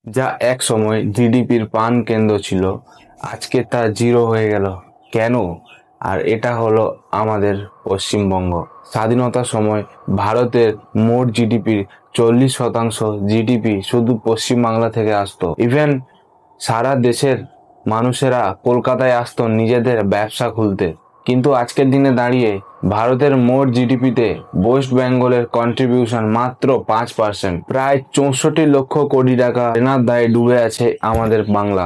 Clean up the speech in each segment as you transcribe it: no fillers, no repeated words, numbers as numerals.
যা এক সময় জিডিপির কেন্দ্র ছিল, আজকে তা জিরো হয়ে গেল কেন? আর এটা হলো আমাদের পশ্চিমবঙ্গ। স্বাধীনতার সময় ভারতের মোট জিডিপির 40% জিডিপি শুধু পশ্চিমবাংলা থেকে আসতো। ইভেন সারা দেশের মানুষেরা কলকাতায় আসতো নিজেদের ব্যবসা খুলতে। কিন্তু আজকের দিনে দাঁড়িয়ে ভারতের মোট জিডিপিতে ওয়েস্ট বেঙ্গলের কন্ট্রিবিউশন মাত্র 5%। প্রায় 64 লক্ষ কোটি টাকা ঋণের দায়ে ডুবে আছে আমাদের বাংলা।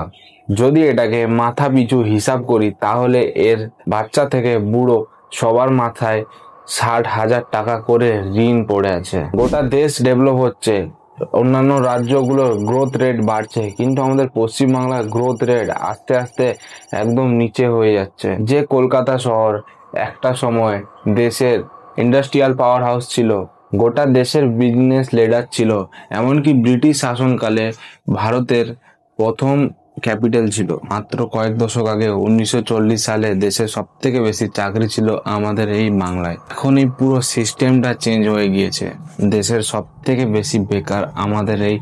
যদি এটাকে মাথা পিছু হিসাব করি, তাহলে এর বাচ্চা থেকে বুড়ো সবার মাথায় 60,000 টাকা করে ঋণ পড়ে আছে। গোটা দেশ ডেভেলপ হচ্ছে, অন্যান্য রাজ্যগুলোর গ্রোথ রেট বাড়ছে, কিন্তু আমাদের পশ্চিমবাংলার গ্রোথ রেট আস্তে আস্তে একদম নিচে হয়ে যাচ্ছে। যে কলকাতা শহর একটা সময় দেশের ইন্ডাস্ট্রিয়াল পাওয়ার হাউস ছিল, গোটা দেশের বিজনেস লিডার ছিল, এমনকি ব্রিটিশ শাসনকালে ভারতের প্রথম ক্যাপিটাল ছিল। মাত্র কয়েক দশক আগে 1940 সালে দেশের সব থেকে বেশি চাকরি ছিল আমাদের এই বাংলায়। এখন এই পুরো সিস্টেমটা চেঞ্জ হয়ে গিয়েছে। দেশের সব থেকে বেশি বেকার আমাদের এই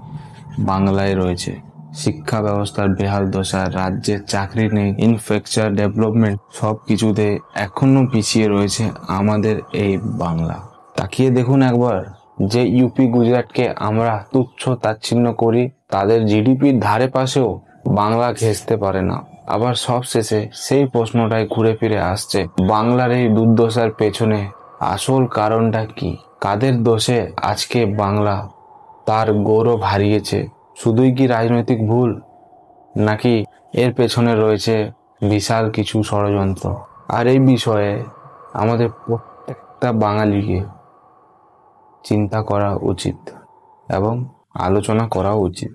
বাংলায় রয়েছে। শিক্ষা ব্যবস্থার বেহাল দশা, রাজ্যের চাকরি নেই, ইনফ্রাস্ট্রাকচার ডেভেলপমেন্ট সব কিছুতে এখনো পিছিয়ে রয়েছে আমাদের এই বাংলা। তাকিয়ে দেখুন একবার, যে ইউপি গুজরাটকে আমরা তুচ্ছ তাচ্ছিল্য করি, তাদের জিডিপির ধারে পাশেও বাংলা ঘেঁষতে পারে না। আবার সব শেষে সেই প্রশ্নটাই ঘুরে ফিরে আসছে, বাংলার এই দুর্দশার পেছনে আসল কারণটা কি? কাদের দোষে আজকে বাংলা তার গৌরব হারিয়েছে? শুধুই কি রাজনৈতিক ভুল, নাকি এর পেছনে রয়েছে বিশাল কিছু ষড়যন্ত্র? আর এই বিষয়ে আমাদের প্রত্যেকটা বাঙালিকে চিন্তা করা উচিত এবং আলোচনা করা উচিত।